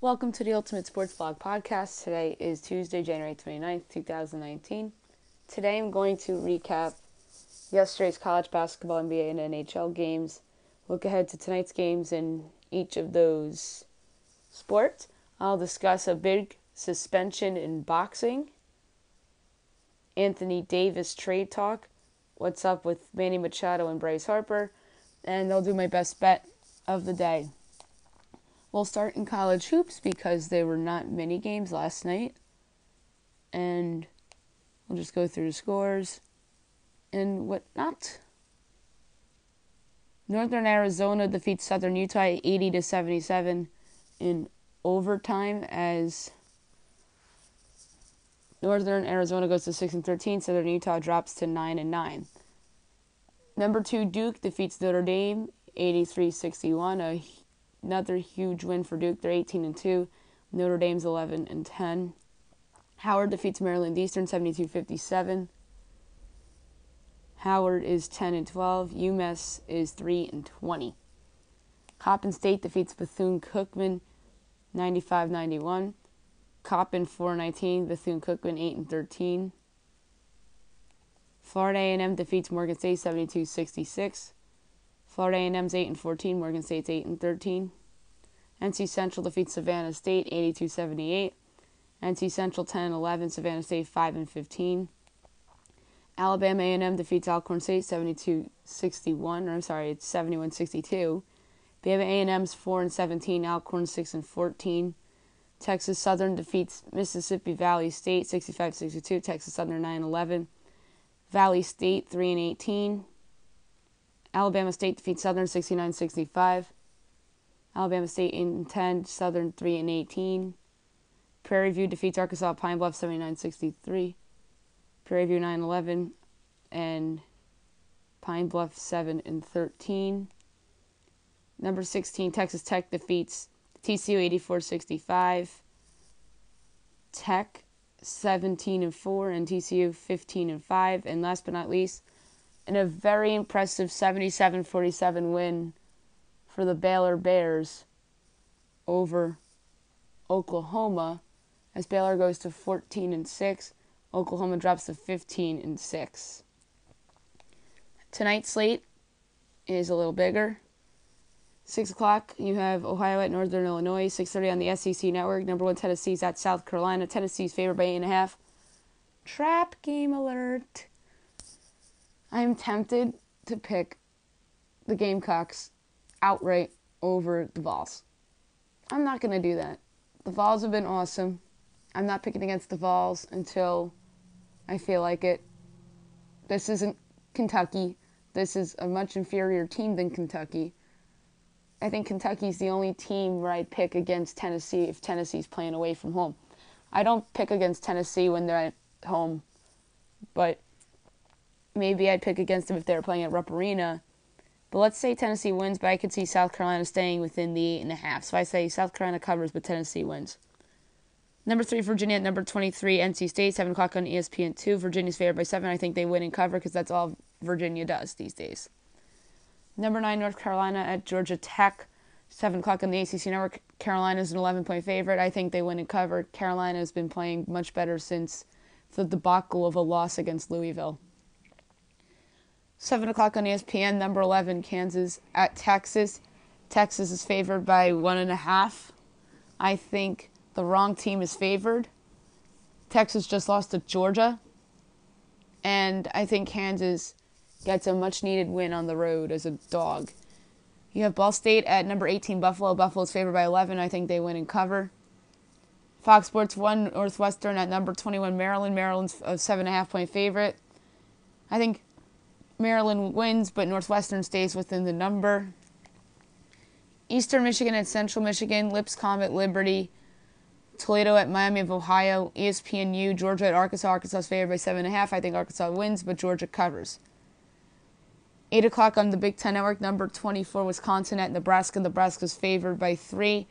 Welcome to the Ultimate Sports Blog Podcast. Today is Tuesday, January 29th, 2019. Today I'm going to recap yesterday's college basketball, NBA, and NHL games, look ahead to tonight's games in each of those sports. I'll discuss a big suspension in boxing, Anthony Davis trade talk, what's up with Manny Machado and Bryce Harper, and I'll do my best bet of the day. We'll start in college hoops because there were not many games last night. And we'll just go through the scores and whatnot. Northern Arizona defeats Southern Utah 80-77 in overtime as Northern Arizona goes to 6-13. Southern Utah drops to 9-9. Number 2 Duke defeats Notre Dame 83-61. Another huge win for Duke. They're 18-2. Notre Dame's 11-10. Howard defeats Maryland Eastern 72-57. Howard is 10-12. UMass is 3-20. Coppin State defeats Bethune-Cookman 95-91. Coppin 4-19. Bethune-Cookman 8-13. Florida A&M defeats Morgan State 72-66. Florida A&M's 8-14, Morgan State's 8-13. NC Central defeats Savannah State 82-78. NC Central 10-11, Savannah State 5-15. Alabama A&M defeats Alcorn State 72-61. It's 71-62. Bama A&M's 4-17, Alcorn 6-14. Texas Southern defeats Mississippi Valley State 65-62. Texas Southern 9-11. Valley State 3-18. Alabama State defeats Southern 69-65. Alabama State 8-10, Southern 3-18. Prairie View defeats Arkansas Pine Bluff 79-63. Prairie View 9-11 and Pine Bluff 7-13. Number 16 Texas Tech defeats TCU 84-65. Tech 17-4 and TCU 15-5. And last but not least, in a very impressive 77-47 win for the Baylor Bears over Oklahoma, as Baylor goes to 14-6, Oklahoma drops to 15-6. Tonight's slate is a little bigger. 6 o'clock, you have Ohio at Northern Illinois. 6:30 on the SEC Network. Number 1 Tennessee's at South Carolina. Tennessee's favored by 8.5. Trap game alert. I'm tempted to pick the Gamecocks outright over the Vols. I'm not going to do that. The Vols have been awesome. I'm not picking against the Vols until I feel like it. This isn't Kentucky. This is a much inferior team than Kentucky. I think Kentucky's the only team where I'd pick against Tennessee if Tennessee's playing away from home. I don't pick against Tennessee when they're at home, but maybe I'd pick against them if they were playing at Rupp Arena. But let's say Tennessee wins, but I could see South Carolina staying within the 8.5. So I say South Carolina covers, but Tennessee wins. Number 3, Virginia at number 23, NC State, 7 o'clock on ESPN2. Virginia's favored by 7. I think they win and cover because that's all Virginia does these days. Number 9, North Carolina at Georgia Tech, 7 o'clock on the ACC Network. Carolina's an 11-point favorite. I think they win and cover. Carolina has been playing much better since the debacle of a loss against Louisville. 7 o'clock on ESPN, number 11, Kansas at Texas. Texas is favored by 1.5. I think the wrong team is favored. Texas just lost to Georgia. And I think Kansas gets a much-needed win on the road as a dog. You have Ball State at number 18, Buffalo. Buffalo's favored by 11. I think they win and cover. Fox Sports 1, Northwestern at number 21, Maryland. Maryland's a 7.5-point favorite. I think Maryland wins, but Northwestern stays within the number. Eastern Michigan at Central Michigan. Lipscomb at Liberty. Toledo at Miami of Ohio. ESPNU, Georgia at Arkansas. Arkansas's favored by 7.5. I think Arkansas wins, but Georgia covers. 8 o'clock on the Big Ten Network. Number 24, Wisconsin at Nebraska. Nebraska's favored by 3.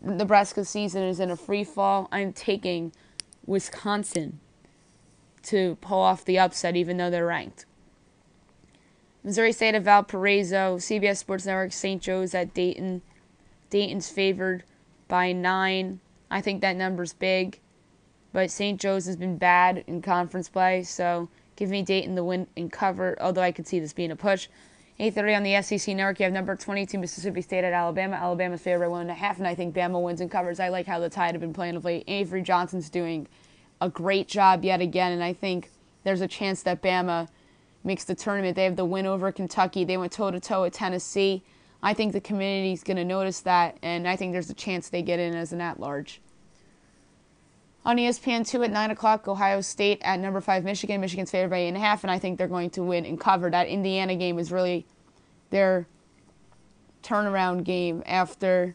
Nebraska's season is in a free fall. I'm taking Wisconsin to pull off the upset, even though they're ranked. Missouri State at Valparaiso. CBS Sports Network, St. Joe's at Dayton. Dayton's favored by 9. I think that number's big. But St. Joe's has been bad in conference play, so give me Dayton the win and cover, although I could see this being a push. 8:30 on the SEC Network, you have number 22 Mississippi State at Alabama. Alabama's favored by 1.5, and I think Bama wins and covers. I like how the Tide have been playing of late. Avery Johnson's doing a great job yet again, and I think there's a chance that Bama makes the tournament. They have the win over Kentucky. They went toe-to-toe with Tennessee. I think the community's going to notice that, and I think there's a chance they get in as an at-large. On ESPN2 at 9 o'clock, Ohio State at number 5 Michigan. Michigan's favored by 8.5, and I think they're going to win and cover. That Indiana game is really their turnaround game after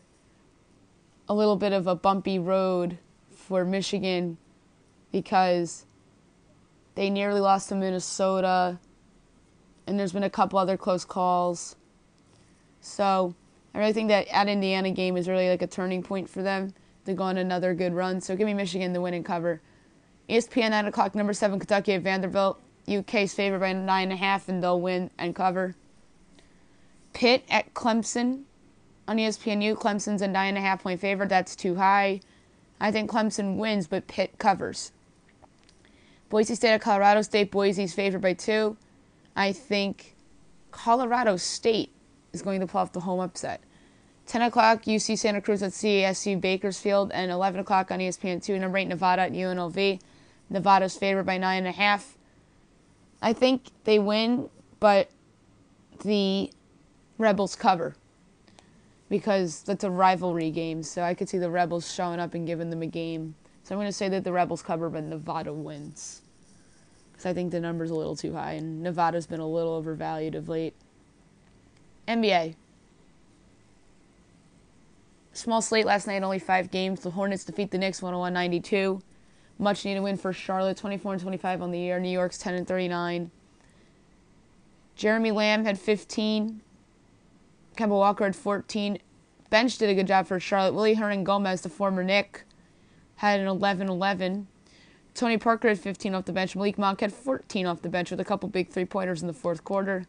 a little bit of a bumpy road for Michigan because they nearly lost to Minnesota, and there's been a couple other close calls. So I really think that at Indiana game is really like a turning point for them to go on another good run. So give me Michigan to win and cover. ESPN 9 o'clock, number 7 Kentucky at Vanderbilt. UK's favored by 9.5, and they'll win and cover. Pitt at Clemson on ESPNU. Clemson's a 9.5 point favorite. That's too high. I think Clemson wins, but Pitt covers. Boise State at Colorado State. Boise's favored by 2. I think Colorado State is going to pull off the home upset. 10 o'clock, UC Santa Cruz at CSU Bakersfield, and 11 o'clock on ESPN2, number 8 Nevada at UNLV. Nevada's favored by 9.5. I think they win, but the Rebels cover because that's a rivalry game, so I could see the Rebels showing up and giving them a game. So I'm going to say that the Rebels cover, but Nevada wins because I think the number's a little too high, and Nevada's been a little overvalued of late. NBA. Small slate last night, only 5 games. The Hornets defeat the Knicks 101-92. Much needed win for Charlotte, 24-25 on the year. New York's 10-39. Jeremy Lamb had 15. Kemba Walker had 14. Bench did a good job for Charlotte. Willie Hernan-Gomez, the former Knick, had an 11-11. Tony Parker had 15 off the bench. Malik Monk had 14 off the bench with a couple big three-pointers in the fourth quarter.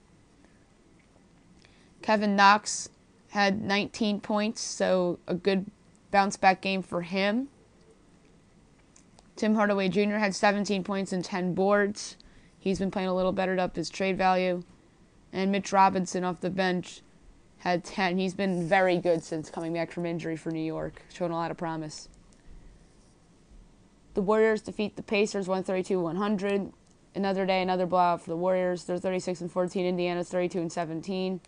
Kevin Knox had 19 points, so a good bounce-back game for him. Tim Hardaway Jr. had 17 points and 10 boards. He's been playing a little better to up his trade value. And Mitch Robinson off the bench had 10. He's been very good since coming back from injury for New York, showing a lot of promise. The Warriors defeat the Pacers 132-100. Another day, another blowout for the Warriors. They're 36-14. Indiana's 32-17.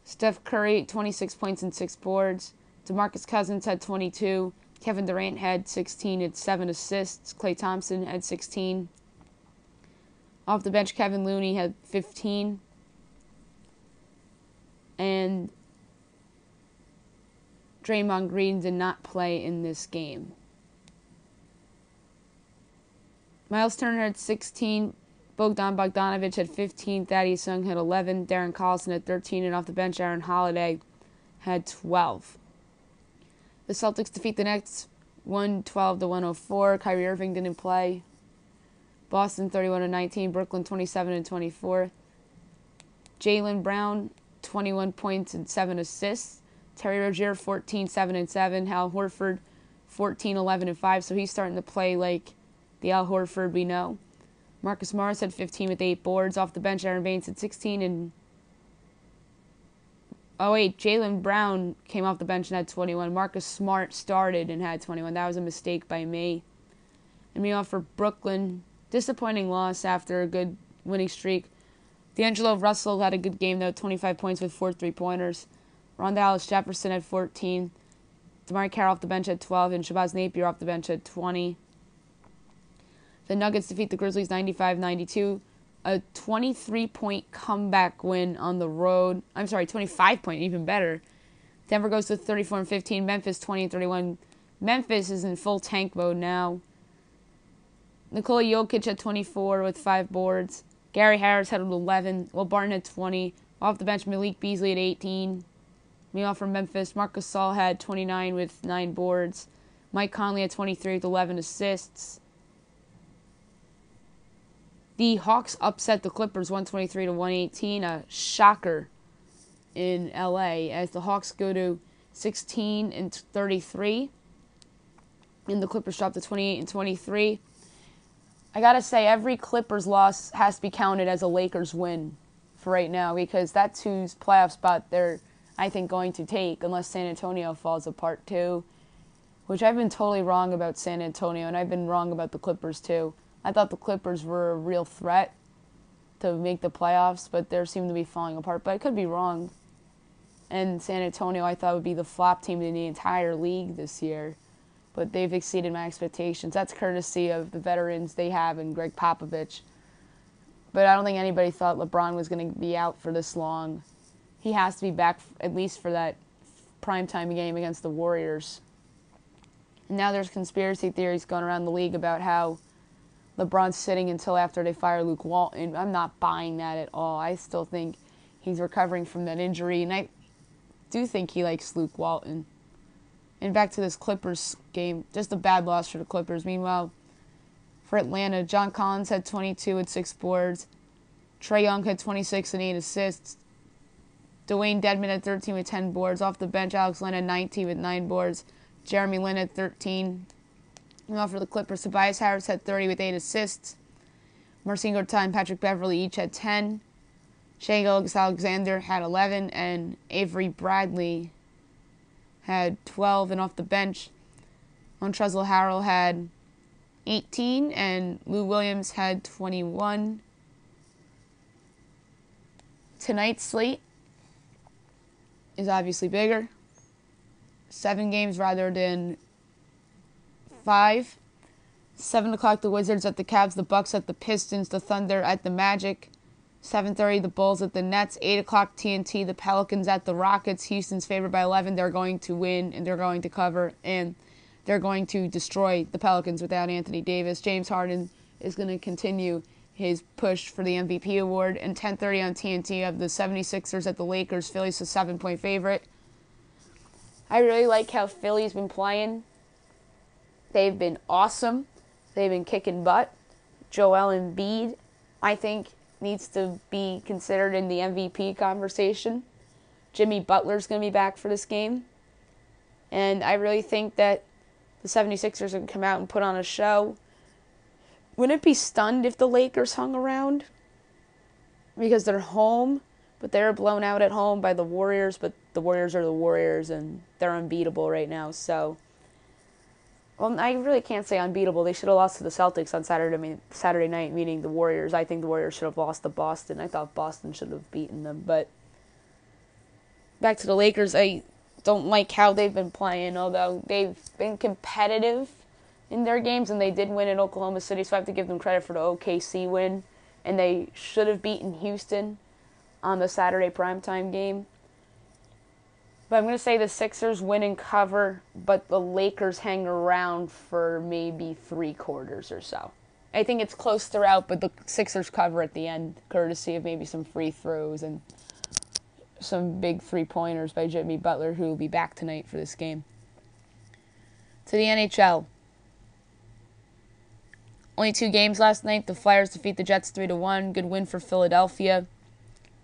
Steph Curry, 26 points and 6 boards. DeMarcus Cousins had 22. Kevin Durant had 16 and 7 assists. Klay Thompson had 16. Off the bench, Kevin Looney had 15. And Draymond Green did not play in this game. Miles Turner had 16. Bogdan Bogdanovic had 15. Thaddeus Young had 11. Darren Collison had 13. And off the bench, Aaron Holiday had 12. The Celtics defeat the Nets 112-104. Kyrie Irving didn't play. Boston 31-19. Brooklyn 27-24. Jaylen Brown 21 points and 7 assists. Terry Rozier 14, 7 and 7. Al Horford 14, 11 and 5. So he's starting to play like the Al Horford we know. Marcus Morris had 15 with 8 boards. Off the bench, Aaron Baines had 16. And Jaylen Brown came off the bench and had 21. Marcus Smart started and had 21. That was a mistake by me. And meanwhile for Brooklyn, disappointing loss after a good winning streak. D'Angelo Russell had a good game, though, 25 points with 4 3-pointers. Rondae Jefferson had 14. DeMar Carroll off the bench at 12, and Shabazz Napier off the bench at 20. The Nuggets defeat the Grizzlies 95-92. A 23-point comeback win on the road. 25-point, even better. Denver goes to 34-15. Memphis 20-31. Memphis is in full tank mode now. Nikola Jokic had 24 with 5 boards. Gary Harris had 11. Will Barton had 20. Off the bench, Malik Beasley had 18. Meanwhile from Memphis, Marcus Gasol had 29 with 9 boards. Mike Conley had 23 with 11 assists. The Hawks upset the Clippers 123-118. A shocker in LA as the Hawks go to 16-33. And the Clippers dropped to 28-23. I gotta say, every Clippers loss has to be counted as a Lakers win for right now, because that's whose playoff spot they're, I think, going to take, unless San Antonio falls apart too, which I've been totally wrong about San Antonio, and I've been wrong about the Clippers too. I thought the Clippers were a real threat to make the playoffs, but they seem to be falling apart. But I could be wrong. And San Antonio, I thought, would be the flop team in the entire league this year, but they've exceeded my expectations. That's courtesy of the veterans they have and Greg Popovich. But I don't think anybody thought LeBron was going to be out for this long. He has to be back at least for that primetime game against the Warriors. And now there's conspiracy theories going around the league about how LeBron's sitting until after they fire Luke Walton. I'm not buying that at all. I still think he's recovering from that injury, and I do think he likes Luke Walton. And back to this Clippers game, just a bad loss for the Clippers. Meanwhile, for Atlanta, John Collins had 22 with 6 boards. Trae Young had 26 and 8 assists. Dwayne Dedmon had 13 with 10 boards. Off the bench, Alex Len had 19 with 9 boards. Jeremy Lin had 13. Meanwhile, for the Clippers, Tobias Harris had 30 with 8 assists. Marcin Gortat and Patrick Beverley each had 10. Shai Gilgeous-Alexander had 11, and Avery Bradley had 12. And off the bench, Montrezl Harrell had 18, and Lou Williams had 21. Tonight's slate is obviously bigger. 7 games rather than 5. 7 o'clock, the Wizards at the Cavs, the Bucks at the Pistons, the Thunder at the Magic. 7:30, the Bulls at the Nets. 8 o'clock, TNT, the Pelicans at the Rockets. Houston's favored by 11. They're going to win, and they're going to cover, and they're going to destroy the Pelicans without Anthony Davis. James Harden is going to continue his push for the MVP award. And 10:30 on TNT, of the 76ers at the Lakers. Philly's a 7-point favorite. I really like how Philly's been playing. They've been awesome. They've been kicking butt. Joel Embiid, I think, needs to be considered in the MVP conversation. Jimmy Butler's going to be back for this game. And I really think that the 76ers are going to come out and put on a show. Wouldn't it be stunned if the Lakers hung around? Because they're home, but they're blown out at home by the Warriors. But the Warriors are the Warriors, and they're unbeatable right now. So, well, I really can't say unbeatable. They should have lost to the Celtics on Saturday night, meaning the Warriors. I think the Warriors should have lost to Boston. I thought Boston should have beaten them. But back to the Lakers, I don't like how they've been playing, although they've been competitive in their games, and they did win in Oklahoma City, so I have to give them credit for the OKC win. And they should have beaten Houston on the Saturday primetime game. But I'm going to say the Sixers win and cover, but the Lakers hang around for maybe 3 quarters or so. I think it's close throughout, but the Sixers cover at the end, courtesy of maybe some free throws and some big 3-pointers by Jimmy Butler, who will be back tonight for this game. To the NHL. Only 2 games last night. The Flyers defeat the Jets 3-1. Good win for Philadelphia.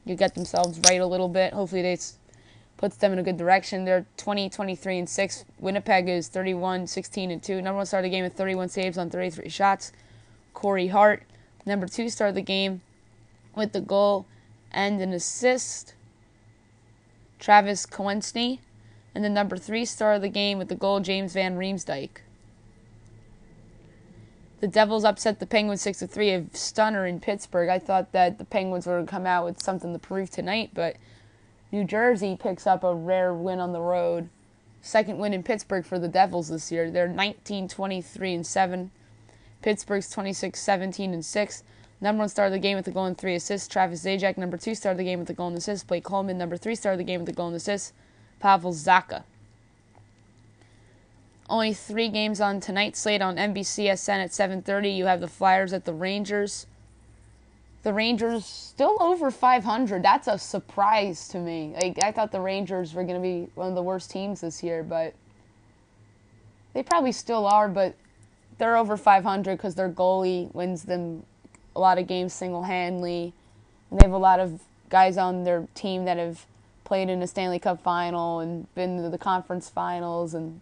You get themselves right a little bit. Hopefully they puts them in a good direction. They're 20-23-6. Winnipeg is 31-16-2. Number 1 star of the game with 31 saves on 33 shots. Corey Hart. Number 2 star of the game with the goal and an assist. Travis Konecny. And the number 3 star of the game with the goal, James Van Riemsdyk. The Devils upset the Penguins 6-3, a stunner in Pittsburgh. I thought that the Penguins were going to come out with something to prove tonight, but New Jersey picks up a rare win on the road. 2nd win in Pittsburgh for the Devils this year. They're 19-23-7. Pittsburgh's 26-17-6. Number 1 star of the game with the goal and 3 assists, Travis Zajac. Number 2 star of the game with the goal and assist, Blake Coleman. Number 3 star of the game with the goal and assist, Pavel Zacha. Only 3 games on tonight's slate on NBCSN at 7:30. You have the Flyers at the Rangers. The Rangers still over 500. That's a surprise to me. I thought the Rangers were going to be one of the worst teams this year, but they probably still are, but they're over 500 because their goalie wins them a lot of games single-handedly. And they have a lot of guys on their team that have played in a Stanley Cup final and been to the conference finals and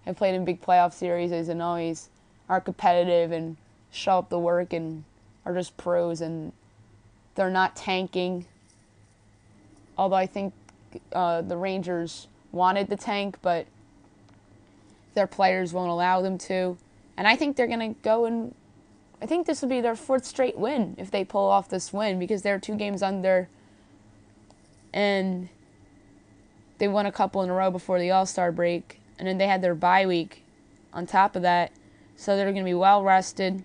have played in big playoff series and always are competitive and show up the work and are just pros, and they're not tanking. Although I think the Rangers wanted to tank, but their players won't allow them to. And I think they're going to go and I think this will be their fourth straight win if they pull off this win, because they're 2 games under and they won a couple in a row before the All-Star break, and then they had their bye week on top of that, so they're going to be well rested.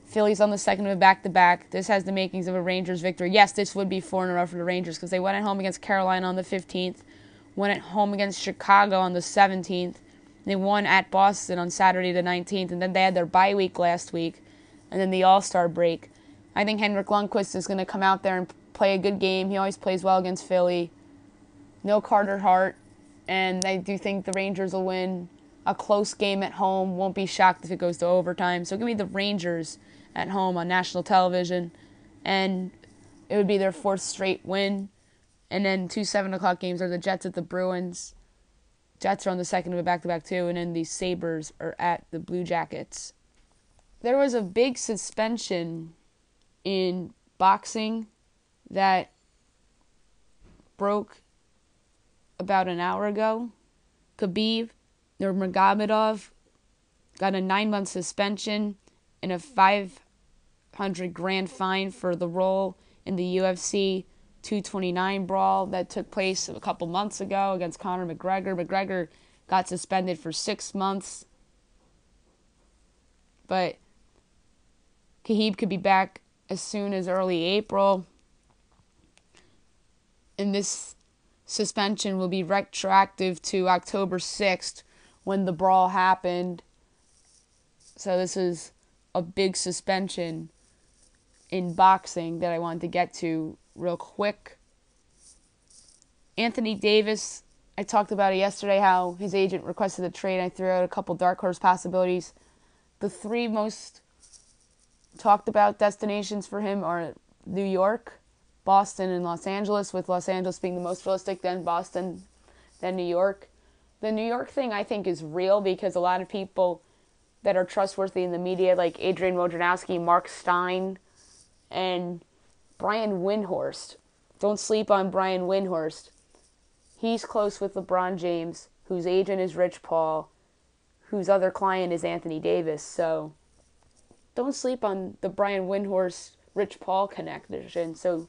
Philly's on the second of a back-to-back. This has the makings of a Rangers victory. Yes, this would be 4 in a row for the Rangers because they went at home against Carolina on the 15th, went at home against Chicago on the 17th, they won at Boston on Saturday the 19th, and then they had their bye week last week, and then the All-Star break. I think Henrik Lundqvist is going to come out there and play a good game. He always plays well against Philly. No Carter Hart, and I do think the Rangers will win a close game at home. Won't be shocked if it goes to overtime. So give me the Rangers at home on national television, and it would be their 4th straight win. And then 2 7 o'clock games are the Jets at the Bruins. Jets are on the second of a back-to-back too, and then the Sabres are at the Blue Jackets. There was a big suspension in boxing that broke about an hour ago. Khabib Nurmagomedov got a 9-month suspension and a $500,000 fine for the role in the UFC 229 brawl that took place a couple months ago against Conor McGregor. McGregor got suspended for 6 months. But Khabib could be back as soon as early April. And this suspension will be retroactive to October 6th when the brawl happened. So this is a big suspension in boxing that I wanted to get to real quick. Anthony Davis, I talked about it yesterday, how his agent requested a trade. I threw out a couple dark horse possibilities. The 3 most talked about destinations for him are New York, Boston, and Los Angeles, with Los Angeles being the most realistic, then Boston, then New York. The New York thing I think is real because a lot of people that are trustworthy in the media, like Adrian Wojnarowski, Mark Stein, and Brian Windhorst. Don't sleep on Brian Windhorst. He's close with LeBron James, whose agent is Rich Paul, whose other client is Anthony Davis. So don't sleep on the Brian Windhorst, Rich Paul connection. So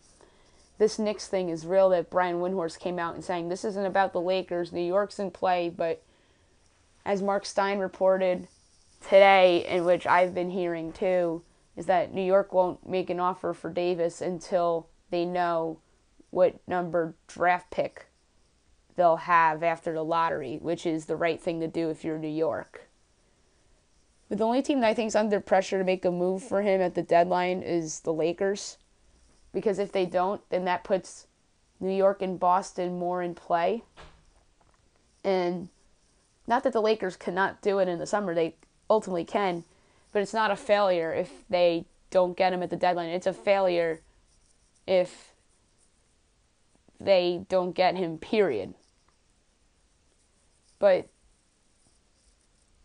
this Knicks thing is real, that Brian Windhorst came out and saying this isn't about the Lakers. New York's in play, but as Mark Stein reported today, in which I've been hearing too, is that New York won't make an offer for Davis until they know what number draft pick they'll have after the lottery, which is the right thing to do if you're New York. But the only team that I think is under pressure to make a move for him at the deadline is the Lakers, because if they don't, then that puts New York and Boston more in play. And not that the Lakers cannot do it in the summer, they ultimately can, but it's not a failure if they don't get him at the deadline. It's a failure if they don't get him, period. But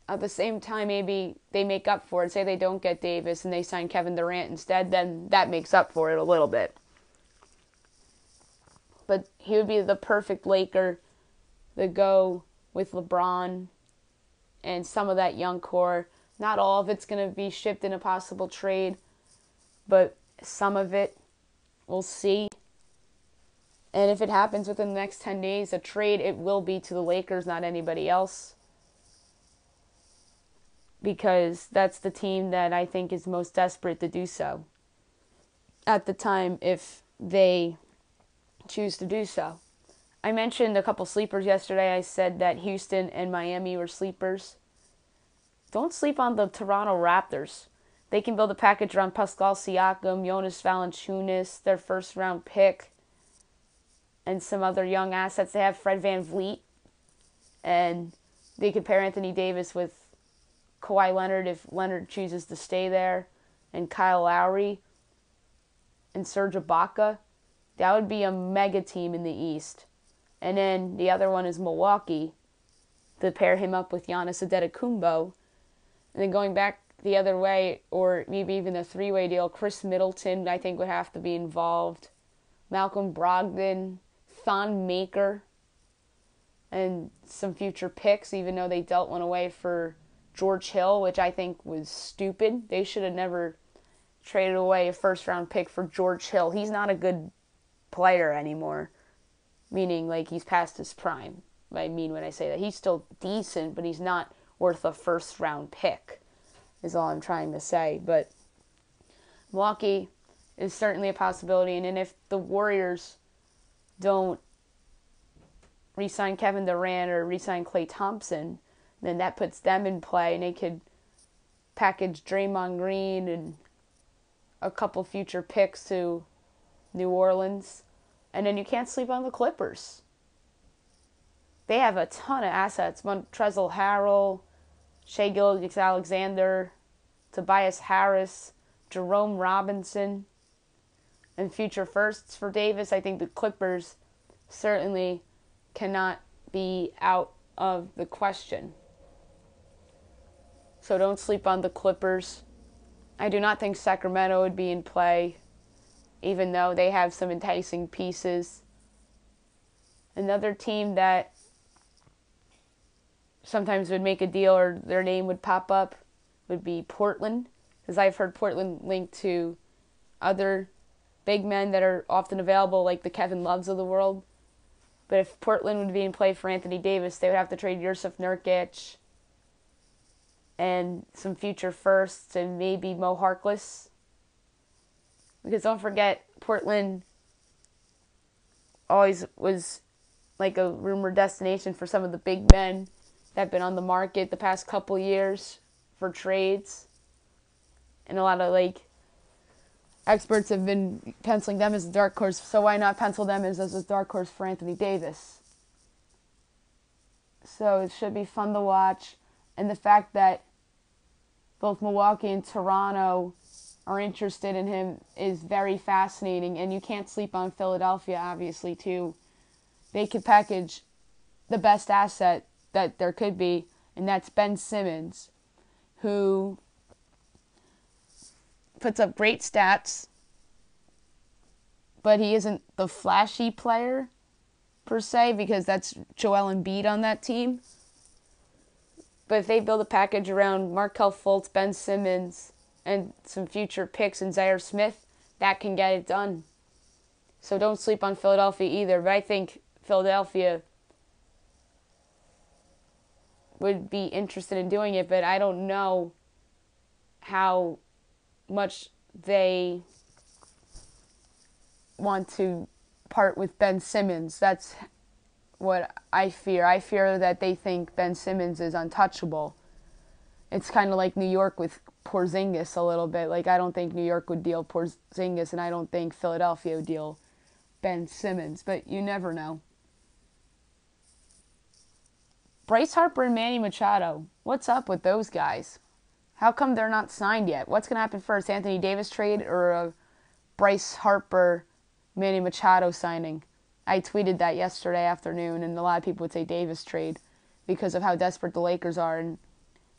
at the same time, maybe they make up for it. Say they don't get Davis and they sign Kevin Durant instead, then that makes up for it a little bit. But he would be the perfect Laker to go with LeBron and some of that young core. Not all of it's going to be shipped in a possible trade, but some of it we'll see. And if it happens within the next 10 days, a trade, it will be to the Lakers, not anybody else. Because that's the team that I think is most desperate to do so at the time, if they choose to do so. I mentioned a couple sleepers yesterday. I said that Houston and Miami were sleepers. Don't sleep on the Toronto Raptors. They can build a package around Pascal Siakam, Jonas Valanciunas, their first-round pick, and some other young assets. They have Fred VanVleet, and they could pair Anthony Davis with Kawhi Leonard if Leonard chooses to stay there, and Kyle Lowry and Serge Ibaka. That would be a mega team in the East. And then the other one is Milwaukee, to pair him up with Giannis Antetokounmpo. And then going back the other way, or maybe even a three-way deal, Chris Middleton, I think, would have to be involved. Malcolm Brogdon, Thon Maker, and some future picks, even though they dealt one away for George Hill, which I think was stupid. They should have never traded away a first-round pick for George Hill. He's not a good player anymore, meaning like he's past his prime. I mean when I say that. He's still decent, but he's not worth a first-round pick, is all I'm trying to say. But Milwaukee is certainly a possibility. And then if the Warriors don't re-sign Kevin Durant or re-sign Klay Thompson, then that puts them in play, and they could package Draymond Green and a couple future picks to New Orleans. And then you can't sleep on the Clippers. They have a ton of assets. Montrezl Harrell, Shai Gilgeous-Alexander, Tobias Harris, Jerome Robinson, and future firsts for Davis. I think the Clippers certainly cannot be out of the question. So don't sleep on the Clippers. I do not think Sacramento would be in play, even though they have some enticing pieces. Another team that sometimes would make a deal or their name would pop up would be Portland, because I've heard Portland linked to other big men that are often available, like the Kevin Loves of the world. But if Portland would be in play for Anthony Davis, they would have to trade Jusuf Nurkic and some future firsts and maybe Mo Harkless. Because don't forget, Portland always was like a rumored destination for some of the big men that have been on the market the past couple years for trades. And a lot of experts have been penciling them as a dark horse, so why not pencil them as a dark horse for Anthony Davis? So it should be fun to watch. And the fact that both Milwaukee and Toronto are interested in him is very fascinating. And you can't sleep on Philadelphia, obviously, too. They could package the best asset that there could be, and that's Ben Simmons, who puts up great stats, but he isn't the flashy player, per se, because that's Joel Embiid on that team. But if they build a package around Markelle Fultz, Ben Simmons, and some future picks in Zaire Smith, that can get it done. So don't sleep on Philadelphia either. But I think Philadelphia would be interested in doing it, but I don't know how much they want to part with Ben Simmons. That's what I fear. I fear that they think Ben Simmons is untouchable. It's kind of like New York with Porzingis a little bit. I don't think New York would deal Porzingis, and I don't think Philadelphia would deal Ben Simmons, but you never know. Bryce Harper and Manny Machado, what's up with those guys? How come they're not signed yet? What's going to happen first, Anthony Davis trade or a Bryce Harper, Manny Machado signing? I tweeted that yesterday afternoon, and a lot of people would say Davis trade because of how desperate the Lakers are and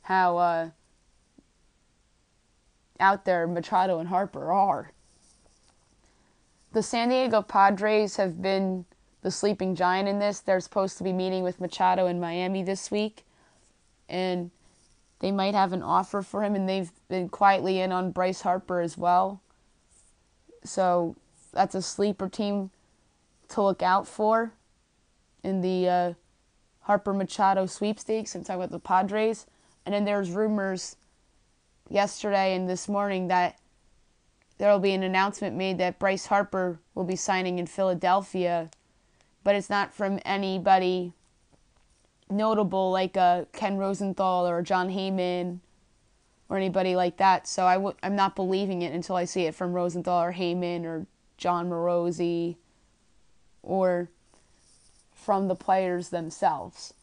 how out there Machado and Harper are. The San Diego Padres have been the sleeping giant in this. They're supposed to be meeting with Machado in Miami this week, and they might have an offer for him, and they've been quietly in on Bryce Harper as well. So that's a sleeper team to look out for in the Harper-Machado sweepstakes. I'm talking about the Padres. And then there's rumors yesterday and this morning that there will be an announcement made that Bryce Harper will be signing in Philadelphia, but it's not from anybody notable like Ken Rosenthal or John Heyman or anybody like that. So I'm not believing it until I see it from Rosenthal or Heyman or John Morosi or from the players themselves.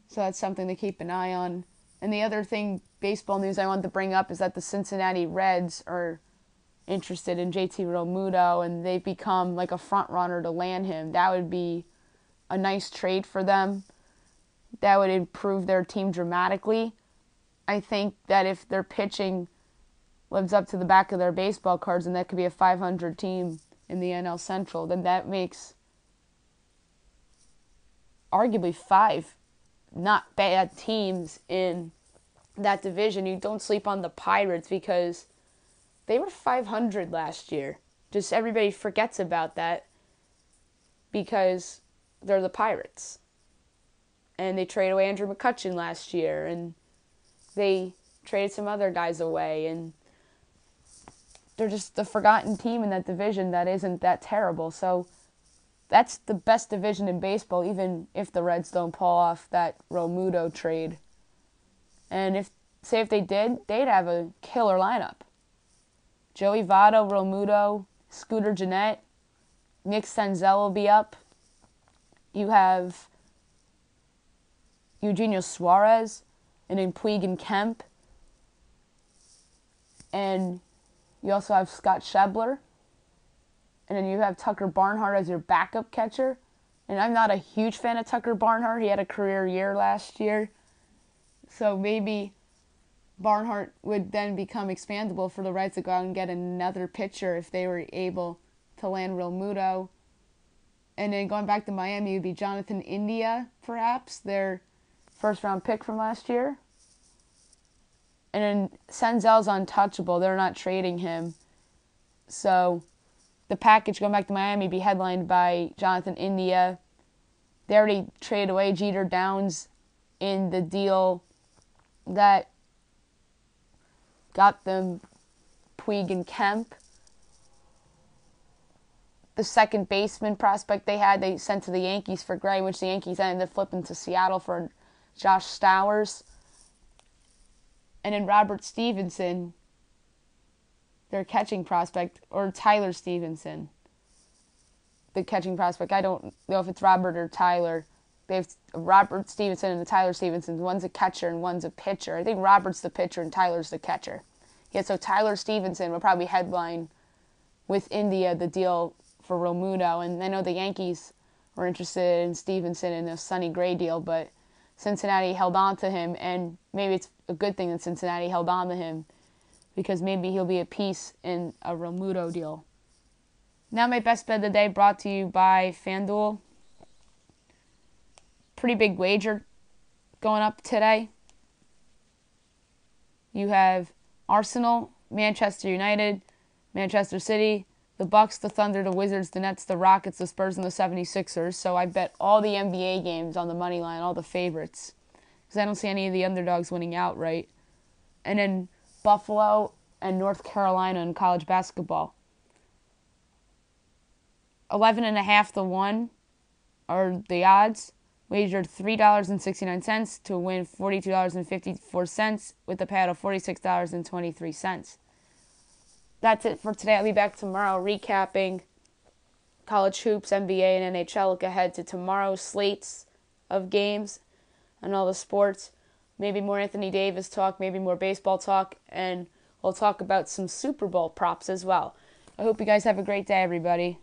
So that's something to keep an eye on. And the other thing, baseball news I wanted to bring up, is that the Cincinnati Reds are interested in JT Realmuto and they become like a front runner to land him, that would be a nice trade for them. That would improve their team dramatically. I think that if their pitching lives up to the back of their baseball cards and that could be a 500 team in the NL Central, then that makes arguably 5 not bad teams in that division. You don't sleep on the Pirates because they were 500 last year. Just everybody forgets about that because they're the Pirates. And they traded away Andrew McCutchen last year, and they traded some other guys away, and they're just the forgotten team in that division that isn't that terrible. So that's the best division in baseball, even if the Reds don't pull off that Realmuto trade. And if they did, they'd have a killer lineup. Joey Votto, Realmuto, Scooter Gennett, Nick Senzel will be up. You have Eugenio Suarez and then Puig and Kemp. And you also have Scott Schebler. And then you have Tucker Barnhart as your backup catcher. And I'm not a huge fan of Tucker Barnhart. He had a career year last year. So maybe Barnhart would then become expandable for the Reds to go out and get another pitcher if they were able to land Realmuto. And then going back to Miami would be Jonathan India, perhaps, their first-round pick from last year. And then Senzel's untouchable. They're not trading him. So the package going back to Miami be headlined by Jonathan India. They already traded away Jeter Downs in the deal that got them Puig and Kemp. The second baseman prospect they sent to the Yankees for Gray, which the Yankees ended up flipping to Seattle for Josh Stowers. And then Robert Stevenson, their catching prospect, or Tyler Stevenson, the catching prospect. I don't know if it's Robert or Tyler. They have Robert Stevenson and the Tyler Stevenson. One's a catcher and one's a pitcher. I think Robert's the pitcher and Tyler's the catcher. Yeah, so Tyler Stevenson will probably headline with India the deal for Realmuto. And I know the Yankees were interested in Stevenson in a Sonny Gray deal, but Cincinnati held on to him, and maybe it's a good thing that Cincinnati held on to him because maybe he'll be a piece in a Realmuto deal. Now my best bet of the day brought to you by FanDuel. Pretty big wager going up today. You have Arsenal, Manchester United, Manchester City, the Bucks, the Thunder, the Wizards, the Nets, the Rockets, the Spurs, and the 76ers. So I bet all the NBA games on the money line, all the favorites, because I don't see any of the underdogs winning outright. And then Buffalo and North Carolina in college basketball. 11.5 to 1 are the odds. Wagered $3.69 to win $42.54 with a payout of $46.23. That's it for today. I'll be back tomorrow recapping college hoops, NBA, and NHL. Look ahead to tomorrow's slates of games and all the sports. Maybe more Anthony Davis talk, maybe more baseball talk, and we'll talk about some Super Bowl props as well. I hope you guys have a great day, everybody.